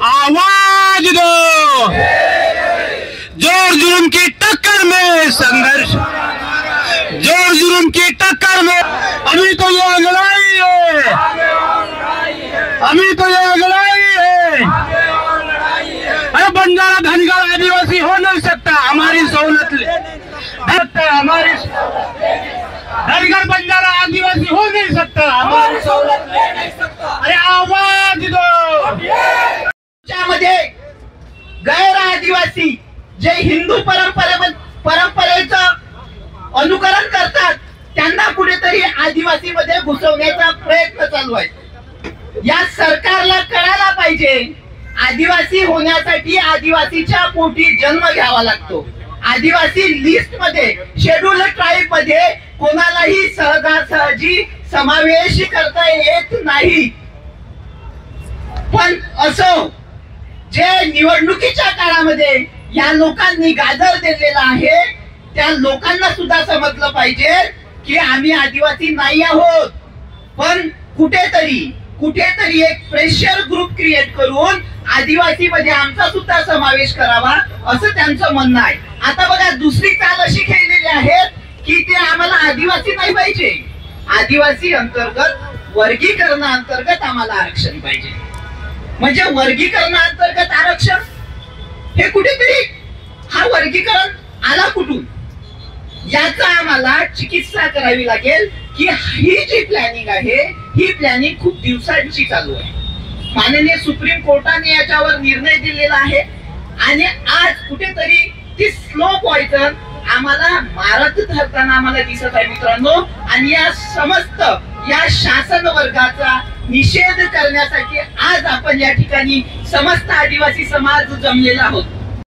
आवाज दो, जोर जुर्म की टक्कर में संघर्ष, जोर जुर्म की टक्कर में अभी तो ये लड़ाई है, अभी तो ये लड़ाई है। अरे बंजारा धनगर आदिवासी हो नहीं सकता, हमारी सहूलत हमारी धनगर बंजारा आदिवासी हो नहीं सकता, हमारी सहूलत ले नहीं सकता। अरे आवाज दो। त्यामध्ये गैर आदिवासी जे हिंदू परंपरेचं अनुकरण करतात त्यांना कुठेतरी आदिवासी मध्ये घुसवण्याचा प्रयत्न चालू आहे। या सरकारला कळायला पाहिजे, आदिवासी होण्यासाठी आदिवासीच्या पोटी जन्म घ्यावा लागतो। आदिवासी लिस्ट मध्ये शेड्यूल ट्राइब मध्ये कोणालाही सहजासहजी समावेश करता येत नाही। पण असो, जे निवडणुकीच्या काळामध्ये या लोकांनी गाजर दिलेला आहे त्या लोकांना सुद्धा समजलं पाहिजे की आम्ही आदिवासी नाही आहोत, पण कुठेतरी एक प्रेशर ग्रुप क्रिएट करून आदिवासी मध्ये आमचा सुद्धा समावेश करावा असं त्यांचं म्हणणं आहे। आता बघा, दुसरी चाल अशी खेळलेली आहे की ते आम्हाला आदिवासी नाही पाहिजे, आदिवासी अंतर्गत वर्गीकरणाअंतर्गत आम्हाला आरक्षण पाहिजे। म्हणजे वर्गीकरणाअंतर्गत आरक्षण हे कुठेतरी हा वर्गीकरण आला कुठून, याचा आम्हाला चिकित्सा करावी लागेल की ही जी प्लॅनिंग आहे ही प्लॅनिंग खूप दिवसांची चालू आहे। माननीय सुप्रीम कोर्टाने याच्यावर निर्णय दिलेला आहे आणि आज कुठेतरी ती स्लो पॉइझन आम्हाला मारत धरताना आम्हाला दिसत आहे मित्रांनो। आणि या समस्त या शासन वर्गाचा निषेध करण्यासाठी आज आपण या ठिकाणी समस्त आदिवासी समाज जमलेला आहोत।